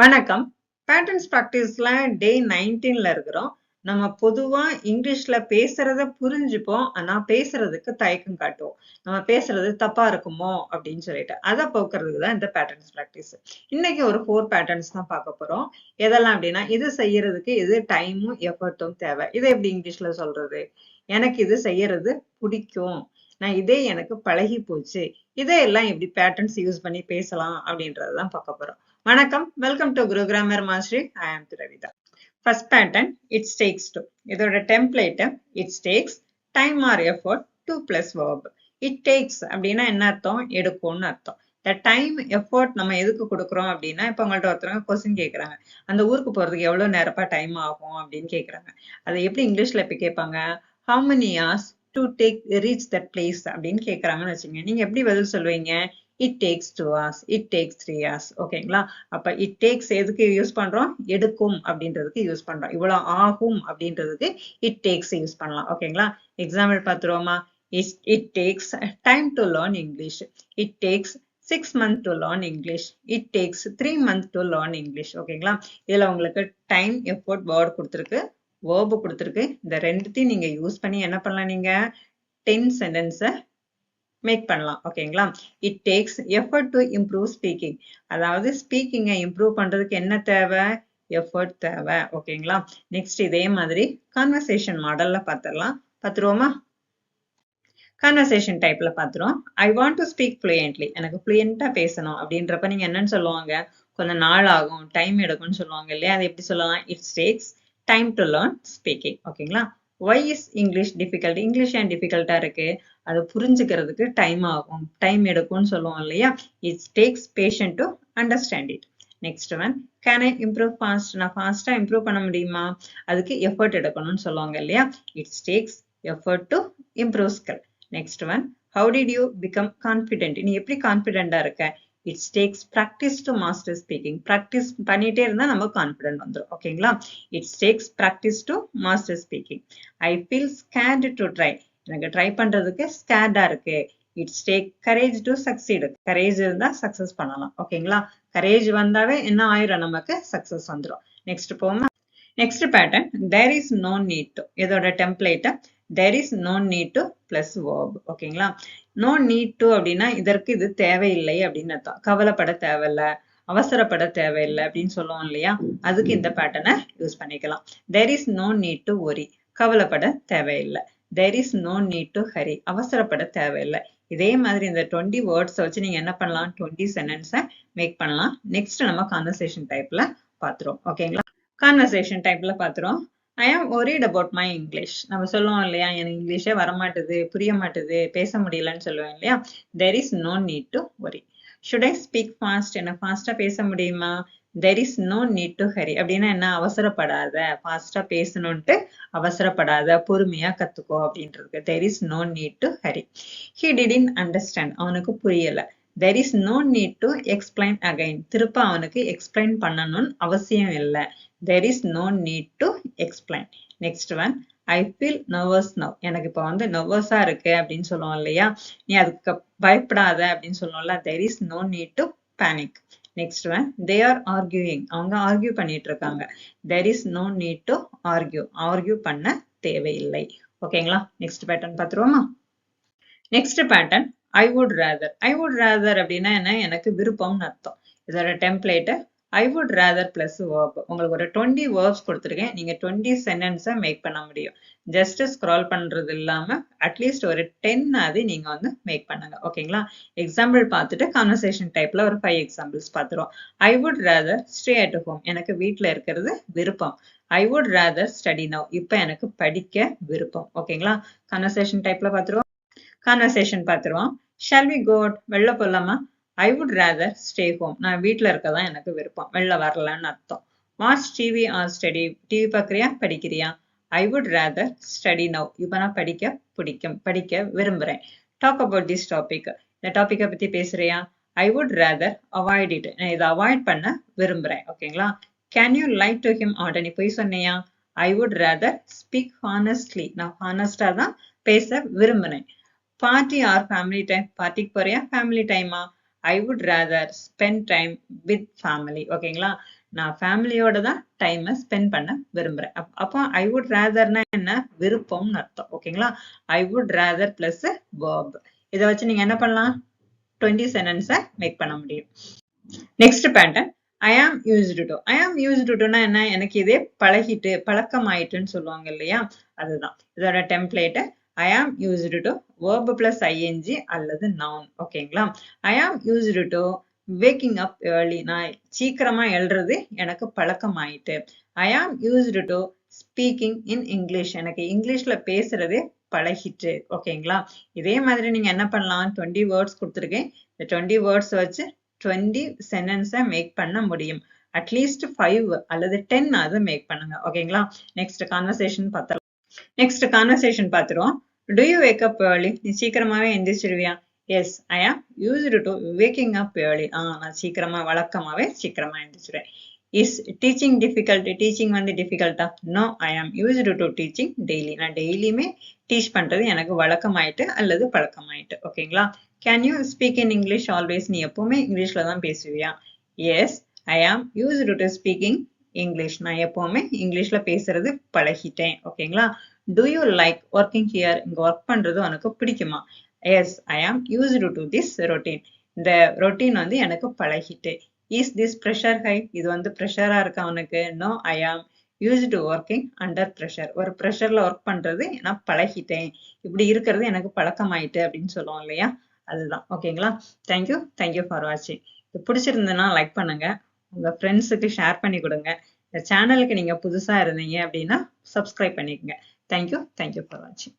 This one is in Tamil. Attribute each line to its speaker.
Speaker 1: வணக்கம். பேட்டர்ன்ஸ் பிராக்டிஸ்ல டே 19ல இருக்கிறோம். நம்ம பொதுவா இங்கிலீஷ்ல பேசுறத புரிஞ்சுப்போம். ஆனா பேசுறதுக்கு தயக்கம் காட்டுவோம். நம்ம பேசுறது தப்பா இருக்குமோ அப்படின்னு சொல்லிட்டு. அத போக்குறதுக்கு தான் இந்த பேட்டர்ன்ஸ் பிராக்டிஸ். இன்னைக்கு ஒரு 4 பேட்டர்ன்ஸ் தான் பார்க்க போறோம். எதெல்லாம் அப்படின்னா, இது செய்யறதுக்கு இது டைமும் எஃபர்ட்டும் தேவை. இதை எப்படி இங்கிலீஷ்ல சொல்றது? எனக்கு இது செய்யறது பிடிக்கும். இதே எனக்கு பழகி போச்சு. இதையெல்லாம் எப்படி பேட்டர்ன்ஸ் யூஸ் பண்ணி பேசலாம் அப்படின்றதான் பார்க்க போறோம். வணக்கம், welcome to Guru grammar mastery. I am Dravida. First pattern it's takes to. இதோட template it's takes time or effort to plus verb. It takes அப்படின்னா என்ன அர்த்தம்? எடுக்கும்னு அர்த்தம். த டைம் எஃபோர்ட் நம்ம எதுக்கு கொடுக்குறோம் அப்படின்னா, இப்போ உங்கள்ட்ட ஒருத்தவங்க கொஸ்டின் கேட்குறாங்க, அந்த ஊருக்கு போறதுக்கு எவ்வளவு நேரப்பா டைம் ஆகும் அப்படின்னு கேட்குறாங்க. அதை எப்படி இங்கிலீஷ்ல எப்படி கேட்பாங்க? How many hours to take reach that place அப்படின்னு கேட்குறாங்கன்னு வச்சுங்க. நீங்க எப்படி பதில் சொல்லுவீங்க? it takes 2 hours, it takes 3 hours. ஓகேங்களா? அப்ப it takes எதுக்கு யூஸ் பண்றோம்? எடுக்கும் அப்படின்றதுக்கு யூஸ் பண்றோம். இவ்வளவு ஆகும் அப்படின்றதுக்கு it takes யூஸ் பண்ணலாம். ஓகேங்களா? Example பார்த்துருவோமா? it takes time to learn English. It takes 6 months to learn English. It takes 3 months to learn English. ஓகேங்களா? இதுல உங்களுக்கு டைம், எஃபோர்ட், வேர்ட் கொடுத்திருக்கு, verb கொடுத்திருக்கு. இந்த ரெண்டுத்தையும் நீங்க யூஸ் பண்ணி என்ன பண்ணலாம்? நீங்க 10 சென்டென்ஸை மேக் பண்ணலாம். ஓகேங்களா? It takes effort to improve speaking. அதாவது ஸ்பீக்கிங்கை இம்ப்ரூவ் பண்றதுக்கு என்ன தேவை? எஃபர்ட் தேவை. ஓகேங்களா? நெக்ஸ்ட் இதே மாதிரி கான்வர்சேஷன் மாடல்ல பார்த்துருவோமா? கான்வர்சேஷன் டைப்ல பார்த்துருவோம். I want to speak fluently. எனக்கு ஃப்ளூயண்டா பேசணும் அப்படின்றப்ப நீங்க என்னன்னு சொல்லுவாங்க? கொஞ்சம் நாள் ஆகும், டைம் எடுக்கும்னு சொல்லுவாங்க இல்லையா? அது எப்படி சொல்லலாம்? It's takes time to learn speaking. ஓகேங்களா? Why is English difficult? English ஏன் டிஃபிகல்ட்டா இருக்கு? அது புரிஞ்சுக்கிறதுக்கு டைம் ஆகும், டைம் எடுக்கும்னு சொல்லுவோம் இல்லையா? It's tax passion to understand it. Next one, can I improve fast? நான் ஃபாஸ்டா இம்ப்ரூவ் பண்ண முடியுமா? அதுக்கு எஃபர்ட் எடுக்கணும்னு சொல்லுவாங்க இல்லையா? It's tax effort to improve skill. Next one, how did you become confident? நீ எப்படி கான்ஃபிடென்டா இருக்க? It takes practice to master speaking. practice பண்ணிட்டே இருந்தா நம்ம கான்ஃபிடென்ட் வந்துரும். ஓகேங்களா? It takes practice to master speaking. I feel scared to try. எனக்கு ட்ரை பண்றதுக்கு ஸ்கேர்டா இருக்கு. It take courage to succeed. Courage இருந்தா சக்சஸ் பண்ணலாம். ஓகேங்களா? கரேஜ் வந்தாவே என்ன ஆயிரும்? நமக்கு சக்சஸ் வந்துரும். நெக்ஸ்ட் போமா? Next pattern there is no need to. இதோட template there is no need to plus verb. ஓகேங்களா? no need to அப்படின்னா இதற்கு இது தேவையில்லை அப்படின்னு அர்த்தம். கவலைப்பட தேவையில்லை, அவசரப்பட தேவையில்லை அப்படின்னு சொல்லுவோம் இல்லையா? அதுக்கு இந்த பேட்டர்னை யூஸ் பண்ணிக்கலாம். there is no need to worry. கவலைப்பட தேவையில்லை. there is no need to hurry. அவசரப்பட தேவையில்லை. இதே மாதிரி இந்த 20 வேர்ட்ஸ் வச்சு நீங்க என்ன பண்ணலாம்? 20 சென்டென்ஸை மேக் பண்ணலாம். நெக்ஸ்ட் நம்ம கான்வர்சேஷன் டைப்ல பார்த்துருவோம். ஓகேங்களா? கான்வர்சேஷன் டைப்ல பார்த்துருவோம். ஐ ஆம் ஒரிட் அபவுட் மை இங்கிலீஷ். நம்ம சொல்லுவோம் இல்லையா? எனக்கு இங்கிலீஷே வரமாட்டுது, புரிய மாட்டுது, பேச முடியலன்னு சொல்லுவேன் இல்லையா? there is no need to worry. should I speak fast? என்ன ஃபாஸ்டா பேச முடியுமா? there is no need to hurry. அப்படின்னா என்ன? அவசரப்படாத, ஃபாஸ்டா பேசணும்ட்டு அவசரப்படாத, பொறுமையா கத்துக்கோ அப்படின்றது. there is no need to hurry. he didn't understand. அவனுக்கு புரியல. there is no need to explain again. திருப்ப அவனுக்கு எக்ஸ்பிளைன் பண்ணணும்னு அவசியம் இல்லை. there is no need to explain. next one, I feel nervous now. எனக்கு இப்ப நர்வஸா இருக்கு அப்படின்னு சொல்லுவோம் இல்லையா? நீ அதுக்கு பயப்படாத அப்படின்னு சொல்லுவோம்ல. there is no need to panic. next one, they are arguing. அவங்க ஆர்கியூ பண்ணிட்டு இருக்காங்க. there is no need to argue. Argue பண்ண தேவையில்லை. ஓகேங்களா? நெக்ஸ்ட் பேட்டர்ன் பார்த்துருவோமா? Next pattern I would rather. I would rather அப்படின்னா என்ன? எனக்கு விருப்பம்னு அர்த்தம். இதோட template I would rather plus verb. உங்களுக்கு ஒரு 20 verbs கொடுத்துருக்கேன். நீங்க 20 சென்டென்ஸை மேக் பண்ண முடியும். ஜஸ்ட் ஸ்க்ரால் பண்றது இல்லாம அட்லீஸ்ட் ஒரு 10 ஆவது நீங்க மேக் பண்ணுங்க. ஓகேங்களா? எக்ஸாம்பிள் பார்த்துட்டு கான்வர்சேஷன் டைப்ல ஒரு 5 எக்ஸாம்பிள்ஸ் பார்த்துருவோம். I would rather stay at home. எனக்கு வீட்ல இருக்கிறது விருப்பம். I would rather study now. இப்ப எனக்கு படிக்க விருப்பம். ஓகேங்களா? கான்வர்சேஷன் டைப்ல பார்த்துருவோம். கான்வர்சேஷன் பார்த்துருவோம். Shall we go out? வெளில போலாமா? I would rather stay home. நான் வீட்டில் இருக்கதான் எனக்கு விருப்பம், வெளில வரலன்னு அர்த்தம். Watch TV or study? TV பார்க்குறியா, படிக்கிறியா? I would rather study now. இப்போ நான் படிக்க விரும்புகிறேன். Talk about this topic. இந்த டாப்பிக்கை பற்றி பேசுறியா? I would rather avoid it. நான் இதை அவாய்ட் பண்ண விரும்புகிறேன். ஓகேங்களா? Can you like to him order? நீ போய் சொன்னியா? I would rather speak honestly. நான் ஹானஸ்டாக தான் பேச விரும்புகிறேன். Party R family time? பார்ட்டிக்கு போறியா, ஃபேமிலி டைமா? I would rather spend time with family. ஓகேங்களா? நான் ஃபேமிலியோட தான் டைம் ஸ்பெண்ட் பண்ண விரும்புறேன். அப்போ I would ratherனா என்ன? விருப்பம்னு அர்த்தம். ஓகேங்களா? I would rather plus verb. இதை வச்சு நீங்க என்ன பண்ணலாம்? 20 சென்டென்ஸை மேக் பண்ண முடியும். Next pattern I am used to. I am used toனா என்ன? எனக்கு இதே பழகிட்டு பழக்கமாயிட்டுன்னு சொல்லுவாங்க இல்லையா? அதுதான் இதோட template. I am used to verb plus ing அல்லது noun. ஓகேங்களா? I am used to waking up early. நான் சீக்கிரமா எழுறது எனக்கு பழக்கமாயிட்டு. I am used to speaking in English. எனக்கு இங்கிலீஷ்ல பேசுறதே பழகிட்டு. ஓகேங்களா? இதே மாதிரி நீங்க என்ன பண்ணலாம்? 20 வேர்ட்ஸ் கொடுத்துருக்கேன். இந்த 20 வேர்ட்ஸ் வச்சு 20 சென்டென்ஸை மேக் பண்ண முடியும். அட்லீஸ்ட் 5 அல்லது 10 ஆவது மேக் பண்ணுங்க. ஓகேங்களா? நெக்ஸ்ட் கான்வர்சேஷன் பார்த்துடலாம். நெக்ஸ்ட் கான்வர்சேஷன் பார்த்துருவோம். Do you wake up early? நீ சீக்கிரமாவே எந்திரிச்சிருவியா? Yes, I am used to waking up early. நான் சீக்கிரமா வழக்கமாவே சீக்கிரமா எந்திரிச்சிருவேன். Is teaching difficult? டீச்சிங் வந்து டிஃபிகல்ட்டா? No, I am used to teaching daily. நான் டெய்லியுமே டீச் பண்றது எனக்கு வழக்கமாயிட்டு அல்லது பழக்கமாயிட்டு. ஓகேங்களா? Can you speak in English always? நீ எப்பவுமே இங்கிலீஷ்ல தான் பேசுவியா? S, I am used to speaking English. நான் எப்பவுமே இங்கிலீஷ்ல பேசுறது பழகிட்டேன். ஓகேங்களா? Do you like working here? இங்க ஒர்க் பண்றது உனக்கு பிடிக்குமா? S, I am used to this routine. இந்த ரொட்டீன் வந்து எனக்கு பழகிட்டு. Is this pressure high? இது வந்து ப்ரெஷரா இருக்கா உனக்கு? No, I am used working under pressure. ஒரு ப்ரெஷர்ல ஒர்க் பண்றது நான் பழகிட்டேன். இப்படி இருக்கிறது எனக்கு பழக்கமாயிட்டு அப்படின்னு சொல்லுவோம் இல்லையா? அதுதான். ஓகேங்களா? தேங்க்யூ ஃபார் வாட்சிங். இது பிடிச்சிருந்ததுன்னா லைக் பண்ணுங்க, உங்க ஃப்ரெண்ட்ஸுக்கு ஷேர் பண்ணி கொடுங்க. இந்த சேனலுக்கு நீங்க புதுசா இருந்தீங்க அப்படின்னா சப்ஸ்கிரைப் பண்ணிக்கங்க. Thank you for watching.